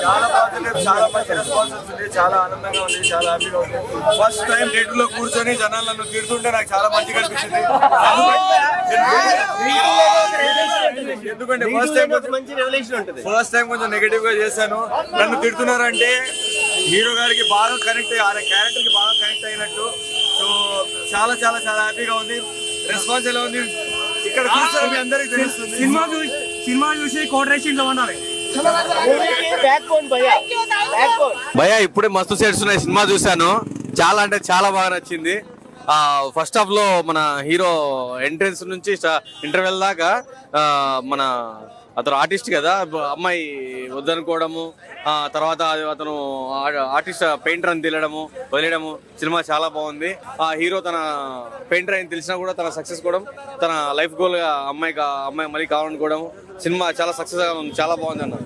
చాలా పాజిటివ్, చాలా మంచి రెస్పాన్స్ వస్తుంది. చాలా ఆనందంగా ఉంది, చాలా హ్యాపీగా ఉంది. ఫస్ట్ టైం థియేటర్ లో కూర్చొని జనాలు నన్ను తిడుతుంటే నాకు చాలా మంచిగా అనిపించింది. ఎందుకంటే ఫస్ట్ టైం కొంచెం నెగటివ్ గా చేశాను. నన్ను తిడుతున్నారంటే హీరో గారికి బాగా కనెక్ట్ అయ్యి క్యారెక్టర్ కి బాగా కనెక్ట్ అయినట్టు. సో చాలా చాలా చాలా హ్యాపీగా ఉంది. రెస్పాన్స్ ఎలా ఉంది ఇక్కడ చూస్తే మీ అందరికి తెలుస్తుంది. సినిమా చూసి కోటరేషన్ లో ఉండాలి. భయ్యా ఇప్పుడే మస్తు సెట్స్ ఉన్నాయి. సినిమా చూసాను, చాలా అంటే చాలా బాగా నచ్చింది. ఫస్ట్ హాఫ్ లో మన హీరో ఎంట్రన్స్ నుంచి ఇంటర్వెల్ దాకా మన అతను ఆర్టిస్ట్ కదా, అమ్మాయి వద్దనుకోవడము, తర్వాత అతను ఆర్టిస్ట్ పెయింటర్ అని వదిలేయడము సినిమా చాలా బాగుంది. ఆ హీరో తన పెయింటర్ అని తెలిసినా కూడా తన సక్సెస్ కూడా తన లైఫ్ గోల్ గా అమ్మాయి మళ్ళీ కావాలనుకోవడం సినిమా చాలా సక్సెస్ గా ఉంది. చాలా బాగుంది అన్న.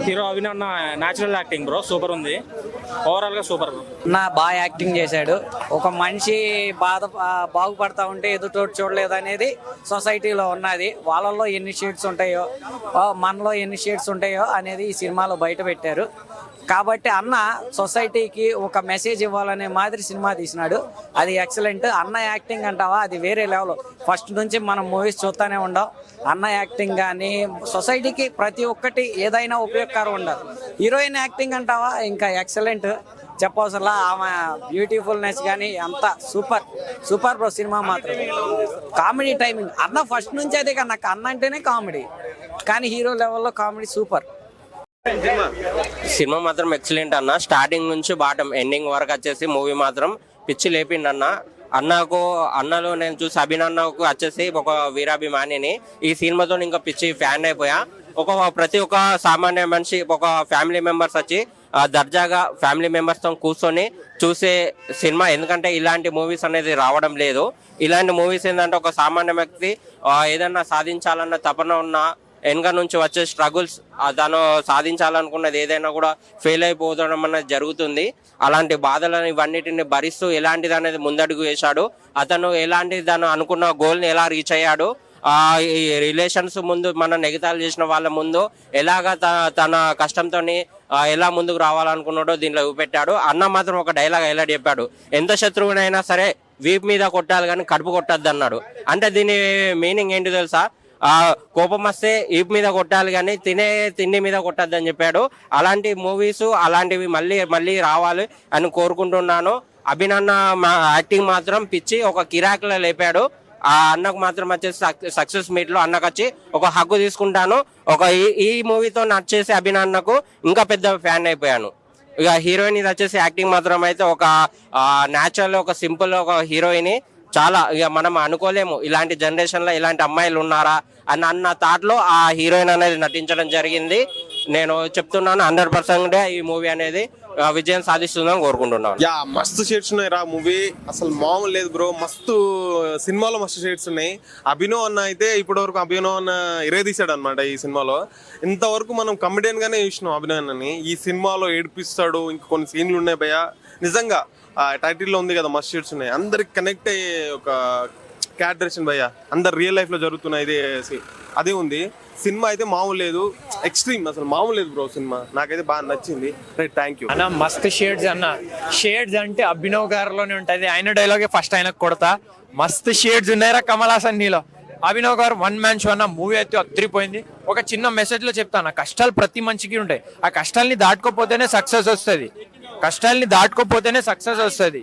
హీరో అభినన్న న్యాచురల్ యాక్టింగ్ బ్రో, సూపర్ ఉంది. ఓవరాల్ గా సూపర్ నా బాగా యాక్టింగ్ చేశాడు. ఒక మనిషి బాగుపడతా ఉంటే ఎదుటోటి చూడలేదు అనేది సొసైటీలో ఉన్నది. వాళ్ళల్లో ఎన్ని షేడ్స్ ఉంటాయో, మనలో ఎన్ని షేడ్స్ ఉంటాయో అనేది ఈ సినిమాలో బయట పెట్టారు. కాబట్టి అన్న సొసైటీకి ఒక మెసేజ్ ఇవ్వాలనే మాదిరి సినిమా తీసినాడు. అది ఎక్సలెంట్. అన్న యాక్టింగ్ అంటావా, అది వేరే లెవెల్. ఫస్ట్ నుంచి మనం మూవీస్ చూస్తూనే ఉండం. అన్న యాక్టింగ్ కానీ సొసైటీకి ప్రతి ఒక్కటి ఏదైనా ఉపయోగకరం ఉండాలి. హీరోయిన్ యాక్టింగ్ అంటావా ఇంకా ఎక్సలెంట్, చెప్పవసరలా. ఆమె బ్యూటిఫుల్నెస్ కానీ అంతా సూపర్ బ్రో. సినిమా మాత్రం కామెడీ టైమింగ్ అన్న ఫస్ట్ నుంచి అదే కదా, నాకు అన్న అంటేనే కామెడీ, కానీ హీరో లెవెల్లో కామెడీ సూపర్. సినిమా మాత్రం ఎక్సలెంట్ అన్న. స్టార్టింగ్ నుంచి బాటం ఎండింగ్ వరకు వచ్చేసి మూవీ మాత్రం పిచ్చి లేపిండి అన్న. అన్నలో నేను చూసి అభినన్నకు వచ్చేసి ఒక వీరాభిమానిని. ఈ సినిమాతో ఇంకా పిచ్చి ఫ్యాన్ అయిపోయా. ప్రతి ఒక్క సామాన్య మనిషి, ఒక ఫ్యామిలీ మెంబర్స్ వచ్చి దర్జాగా ఫ్యామిలీ మెంబర్స్తో కూర్చొని చూసే సినిమా. ఎందుకంటే ఇలాంటి మూవీస్ అనేది రావడం లేదు. ఇలాంటి మూవీస్ ఏంటంటే ఒక సామాన్య వ్యక్తి ఏదన్నా సాధించాలన్న తపన ఉన్న వెనక నుంచి వచ్చే స్ట్రగుల్స్, తను సాధించాలనుకున్నది ఏదైనా కూడా ఫెయిల్ అయిపోవడం అనేది జరుగుతుంది. అలాంటి బాధలను ఇవన్నిటిని భరిస్తూ ఎలాంటిది అనేది ముందడుగు వేశాడు. అతను ఎలాంటి తను అనుకున్న గోల్ని ఎలా రీచ్ అయ్యాడు, ఈ రిలేషన్స్ ముందు మన నెగతాలు చేసిన వాళ్ళ ముందు ఎలాగా తన కష్టంతో ఎలా ముందుకు రావాలనుకున్నాడో దీంట్లో చూపెట్టాడు. అన్న మాత్రం ఒక డైలాగ్ ఎలా చెప్పాడు, ఎంత శత్రువునైనా సరే వీపు మీద కొట్టాలి కానీ కడుపు కొట్టద్దు అన్నాడు. అంటే దీని మీనింగ్ ఏంటి తెలుసా, కోపం వస్తే ఈపు మీద కొట్టాలి కానీ తిండి మీద కొట్టద్దు అని చెప్పాడు. అలాంటి మూవీస్ అలాంటివి మళ్ళీ రావాలి అని కోరుకుంటున్నాను. అభినన్న యాక్టింగ్ మాత్రం పిచ్చి, ఒక కిరాక్లో లేపాడు. ఆ అన్నకు మాత్రం వచ్చేసి సక్సెస్ మీట్ లో అన్నకు వచ్చి ఒక హక్కు తీసుకుంటాను. ఈ మూవీతో నచ్చేసి అభినన్నకు ఇంకా పెద్ద ఫ్యాన్ అయిపోయాను. ఇక హీరోయిన్ ఇది వచ్చేసి యాక్టింగ్ మాత్రం అయితే ఒక న్యాచురల్, ఒక సింపుల్ ఒక హీరోయిన్. చాలా ఇక మనం అనుకోలేము ఇలాంటి జనరేషన్ లో ఇలాంటి అమ్మాయిలు ఉన్నారా అన్న థాట్ లో ఆ హీరోయిన్ అనేది నటించడం జరిగింది. నేను చెప్తున్నాను 100% ఈ మూవీ అనేది విజయం సాధిస్తుందని కోరుకుంటున్నాను. మస్తు షేడ్స్ ఉన్నాయి రా మూవీ, అసలు మామూలు లేదు బ్రో. మస్తు సినిమాలో మస్తు షేడ్స్ ఉన్నాయి. అభినవ్ అన్న అయితే ఇప్పటి వరకు అభినవ్ అన్న ఇరేదీశాడు అనమాట. ఈ సినిమాలో ఇంతవరకు మనం కమెడియన్ గానే చూసినాం అభినవ్ అన్నని. ఈ సినిమాలో ఏడిపిస్తాడు. ఇంకా కొన్ని సీన్లు ఉన్నాయి భయ్య, నిజంగా టైటిల్లో ఉంది కదా మస్తు షేడ్స్ ఉన్నాయి. అందరికి కనెక్ట్ అయ్యే ఒక క్యారెక్టరేషన్ భయ్య, అందరు రియల్ లైఫ్ లో జరుగుతున్నాయి అదే ఉంది. సినిమా అయితే మామూలు లేదు, ఎక్స్ట్రీమ్, అసలు మామూలు లేదు బ్రో. సినిమా నాకైతే బాగా నచ్చింది. రైట్, థ్యాంక్ యూ అన్న. మస్తు షేడ్స్ అన్న. షేడ్స్ అంటే అభినవ్ గారిలోనే ఉంటది. ఆయన డైలాగే ఫస్ట్ ఆయనకు కొడతా. మస్తు షేడ్స్ ఉన్నాయిరా కమల్ హాసన్ నీలో. అభినవ్ గారు వన్ మ్యాన్ షో అన్న. మూవీ అయితే అదిరిపోయింది. ఒక చిన్న మెసేజ్ లో చెప్తాను, కష్టాలు ప్రతి మనిషికి ఉంటాయి. ఆ కష్టాలని దాటుకోపోతేనే సక్సెస్ వస్తుంది.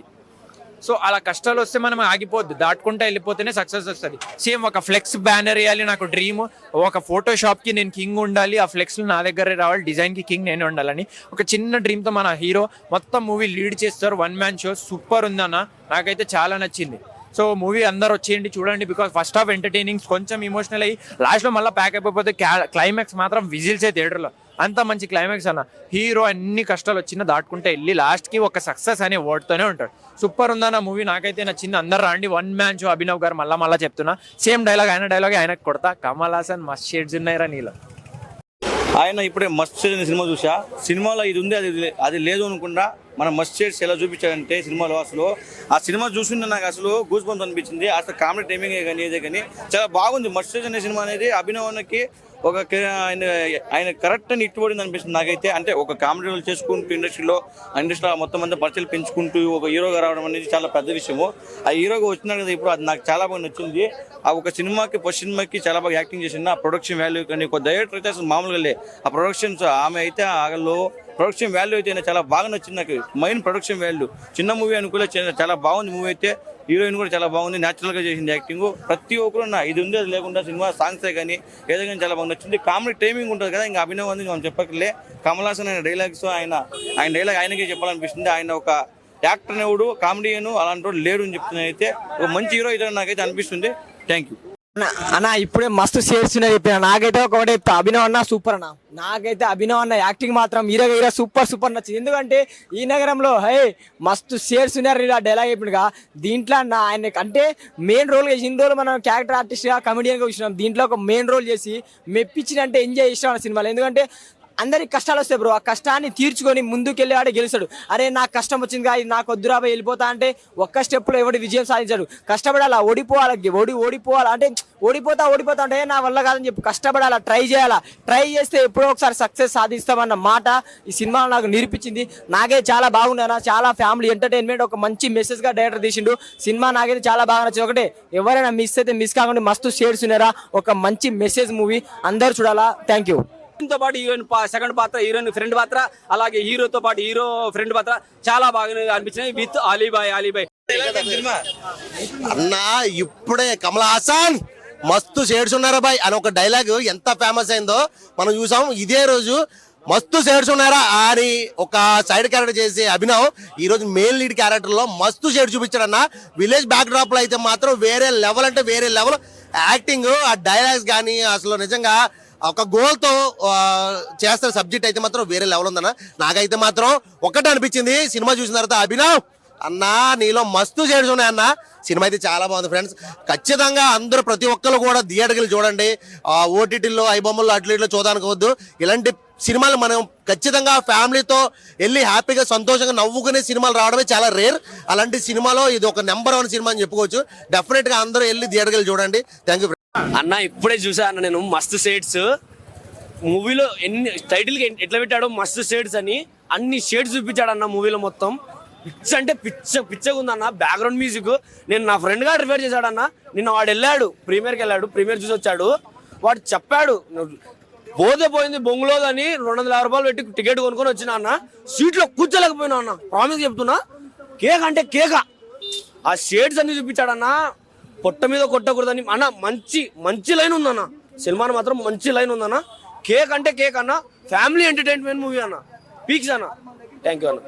సో అలా కష్టాలు వస్తే మనం ఆగిపోద్దు, దాటుకుంటా వెళ్ళిపోతేనే సక్సెస్ వస్తుంది. సేమ్ ఒక ఫ్లెక్స్ బ్యానర్ వేయాలి నాకు డ్రీమ్. ఒక ఫోటోషాప్ కి నేను కింగ్ ఉండాలి, ఆ ఫ్లెక్స్ నా దగ్గరే రావాలి, డిజైన్ కి కింగ్ నేనే ఉండాలని ఒక చిన్న డ్రీమ్ తో మన హీరో మొత్తం మూవీ లీడ్ చేస్తారు. వన్ మ్యాన్ షో సూపర్ ఉందన్న, నాకైతే చాలా నచ్చింది. సో మూవీ అందరు వచ్చేయండి చూడండి. బికాస్ ఫస్ట్ హాఫ్ ఎంటర్టైనింగ్, కొంచెం ఇమోషనల్ అయ్యి లాస్ట్ లో మళ్ళీ ప్యాక్ అయిపోతే క్లైమాక్స్ మాత్రం విజిల్సే థియేటర్లో. అంత మంచి క్లైమాక్స్ అన్న. హీరో అన్ని కష్టాలు వచ్చినా దాటుకుంటే వెళ్ళి లాస్ట్ కి ఒక సక్సెస్ అనే వర్డ్తోనే ఉంటాడు. సూపర్ ఉందన్న మూవీ, నాకైతే నచ్చింది. అందరు రండి. One man show. అభినవ్ గారు మళ్ళా చెప్తున్నా, సేమ్ డైలాగ్ ఆయన డైలాగ్ ఆయనకు కొడతా. కమల్ హాసన్ మస్త్ షేడ్స్ ఉన్నాయిరా నీలో. ఆయన ఇప్పుడే మస్తు సినిమా చూసా. సినిమాలో ఇది ఉంది అది లేదు అనుకుంటా. మన మస్ట్ షేడ్స్ ఎలా చూపించాడంటే సినిమాలో అసలు ఆ సినిమా చూస్తుంటే నాకు అసలు గూస్ బంప్స్ అనిపించింది. అసలు కామెడీ టైమింగ్ కానీ ఏదే కానీ చాలా బాగుంది. మస్ట్ షేడ్స్ అనే సినిమా అనేది అభినవానికి ఒక ఆయన కరెక్ట్ అని ఇట్టుబడింది అనిపిస్తుంది నాకైతే. అంటే ఒక కామెడీ రోల్ చేసుకుంటూ ఇండస్ట్రీలో మొత్తం అంతా పరిచయాలు పెంచుకుంటూ ఒక హీరోగా రావడం అనేది చాలా పెద్ద విషయము. ఆ హీరోగా వచ్చినాడు కదా ఇప్పుడు, అది నాకు చాలా బాగా నచ్చింది. ఆ ఒక సినిమాకి ఫస్ట్ సినిమాకి చాలా బాగా యాక్టింగ్ చేసింది. ఆ ప్రొడక్షన్ వాల్యూ కానీ ఒక డైరెక్టర్ అయితే అసలు మామూలుగా లే. ఆ ప్రొడక్షన్స్ ఆమె అయితే ఆగలో ప్రొడక్షన్ వాల్యూ అయితే చాలా బాగా నచ్చింది నాకు. మెయిన్ ప్రొడక్షన్ వాల్యూ చిన్న మూవీ అనుకూల చాలా బాగుంది మూవీ అయితే. హీరోయిన్ కూడా చాలా బాగుంది, న్యాచురల్గా చేసింది యాక్టింగ్. ప్రతి ఒక్కరు ఇది ఉంది అది లేకుండా సినిమా సాంగ్సే కానీ ఏదో కానీ చాలా బాగా నచ్చింది. కామెడీ టైమింగ్ ఉంటుంది కదా, ఇంకా అభినవ్ ఉంది మనం చెప్పకలే. కమల్ హాసన్ ఆయన డైలాగ్స్ ఆయన డైలాగ్ ఆయనకే చెప్పాలనిపిస్తుంది. ఆయన ఒక యాక్టర్ ఎవడు కామెడీను అలాంటి వాడు లేడు అని చెప్తున్నా. అయితే ఒక మంచి హీరో అయితే నాకైతే అనిపిస్తుంది. థ్యాంక్ యూ అన్న. ఇప్పుడే మస్తు షేడ్స్ ఉన్నాయి చెప్పిన. నాకైతే ఒకటి చెప్తా, అభినవ్ అన్న సూపర్ అన్న. నాకైతే అభినవ్ అన్న యాక్టింగ్ మాత్రం హీరో సూపర్ నచ్చింది. ఎందుకంటే ఈ నగరంలో మస్తు షేడ్స్ ఉన్నారు ఇలా డైలాగ్ చెప్పినగా. దీంట్లో ఆయన అంటే మెయిన్ రోల్ చేసి ఇన్ని రోజులు మనం క్యారెక్టర్ ఆర్టిస్ట్గా కమెడియన్గా చూసినాం. దీంట్లో ఒక మెయిన్ రోల్ చేసి మెప్పించినంటే ఎంజాయ్ చేసినాం అన్న సినిమాలో. ఎందుకంటే అందరికి కష్టాలు వస్తాయి బ్రో, ఆ కష్టాన్ని తీర్చుకొని ముందుకెళ్ళేవాడే గెలుస్తాడు. అరే నాకు కష్టం వచ్చింది కానీ నాకు వద్దురాబా వెళ్ళిపోతా అంటే ఒక్క స్టెప్లో ఎవడు విజయం సాధించాడు. కష్టపడాలా, ఓడిపోవాలి, ఓడిపోవాలి అంటే ఓడిపోతా అంటే నా వల్ల కాదని చెప్పి కష్టపడాలా, ట్రై చేయాలా. ట్రై చేస్తే ఎప్పుడో ఒకసారి సక్సెస్ సాధిస్తామన్న మాట ఈ సినిమా నాకు నిరూపించింది. నాకే చాలా బాగుందన్న. చాలా ఫ్యామిలీ ఎంటర్టైన్మెంట్, ఒక మంచి మెసేజ్గా డైరెక్టర్ తీసిండు. సినిమా నాకైతే చాలా బాగా నచ్చింది. ఒకటే ఎవరైనా మిస్ అయితే మిస్ కాకుండా మస్తు షేడ్స్ ఉన్నారా, ఒక మంచి మెసేజ్ మూవీ, అందరు చూడాలా. Thank you. తో పాటు హీరోయిన్ సెకండ్ పాత్ర, హీరోయిన్ ఫ్రెండ్ పాత్ర, అలాగే హీరోతో పాటు హీరో ఫ్రెండ్ పాత్ర చాలా బాగా అనిపించినాయి. విత్ అలీబాయ్ అన్నా ఇప్పుడే కమల్ హాసన్ మస్తు షేడ్స్ ఉన్నారా బాయ్ అని ఒక డైలాగ్ ఎంత ఫేమస్ అయిందో మనం చూసాం. ఇదే రోజు మస్తు షేడ్స్ ఉన్నారా అని ఒక సైడ్ క్యారెక్టర్ చేసి అభినవ్ ఈ రోజు మెయిన్ లీడ్ క్యారెక్టర్ లో మస్తు షేడ్ చూపించాడన్న. విలేజ్ బ్యాక్ డ్రాప్ లో అయితే మాత్రం వేరే లెవెల్ అంటే వేరే లెవెల్ యాక్టింగ్, ఆ డైలాగ్స్ కానీ అసలు నిజంగా ఒక గోల్ తో చేస్తున్న సబ్జెక్ట్ అయితే మాత్రం వేరే లెవెల్ ఉందన్న. నాకైతే మాత్రం ఒక్కటే అనిపించింది సినిమా చూసిన తర్వాత, అభినవ్ అన్నా నీలో మస్తు షేడ్స్ ఉన్నాయన్న. సినిమా అయితే చాలా బాగుంది ఫ్రెండ్స్. ఖచ్చితంగా అందరూ ప్రతి ఒక్కరు కూడా థియేటర్కి చూడండి. ఓటీటీలో ఐబొమ్మల్లో అట్లా ఇట్లా చూడడానికి వద్దు. ఇలాంటి సినిమాలు మనం ఖచ్చితంగా ఫ్యామిలీతో వెళ్ళి హ్యాపీగా సంతోషంగా నవ్వుకునే సినిమాలు రావడమే చాలా రేర్. అలాంటి సినిమాలో ఇది ఒక నెంబర్ 1 సినిమా అని చెప్పుకోవచ్చు. డెఫినెట్ గా అందరూ వెళ్ళి థియేటర్కి వెళ్ళి చూడండి. థ్యాంక్ యూ అన్న. ఇప్పుడే చూసా అన్న నేను మస్తు షేడ్స్ మూవీలో. ఎన్ని టైటిల్ ఎట్లా పెట్టాడో మస్తు షేడ్స్ అని, అన్ని షేడ్స్ చూపించాడు అన్న మూవీలో మొత్తం. పిచ్చ అంటే పిచ్చగా ఉందన్న. బ్యాక్గ్రౌండ్ మ్యూజిక్ నేను నా ఫ్రెండ్ గా రిఫర్ చేశాడన్న. నిన్న వాడు వెళ్ళాడు ప్రీమియర్కి వెళ్ళాడు, ప్రీమియర్ చూసి వచ్చాడు. వాడు చెప్పాడు పోయింది బొంగులోదని 250 రూపాయలు పెట్టి టికెట్ కొనుక్కొని వచ్చినా అన్న. సీట్లో కూర్చోలేకపోయినా అన్న, ప్రామిస్ చెప్తున్నా. కేక్ అంటే కేక. ఆ షేడ్స్ అన్ని చూపించాడన్న. పొట్ట మీద కొట్టకూడదని అన్న. మంచి లైన్ ఉందన్న సినిమాలో మాత్రం, మంచి లైన్ ఉందన్న. కేక్ అంటే కేక్ అన్న. ఫ్యామిలీ ఎంటర్టైన్మెంట్ మూవీ అన్న, పీక్స్ అన్న. థ్యాంక్ యూ అన్న.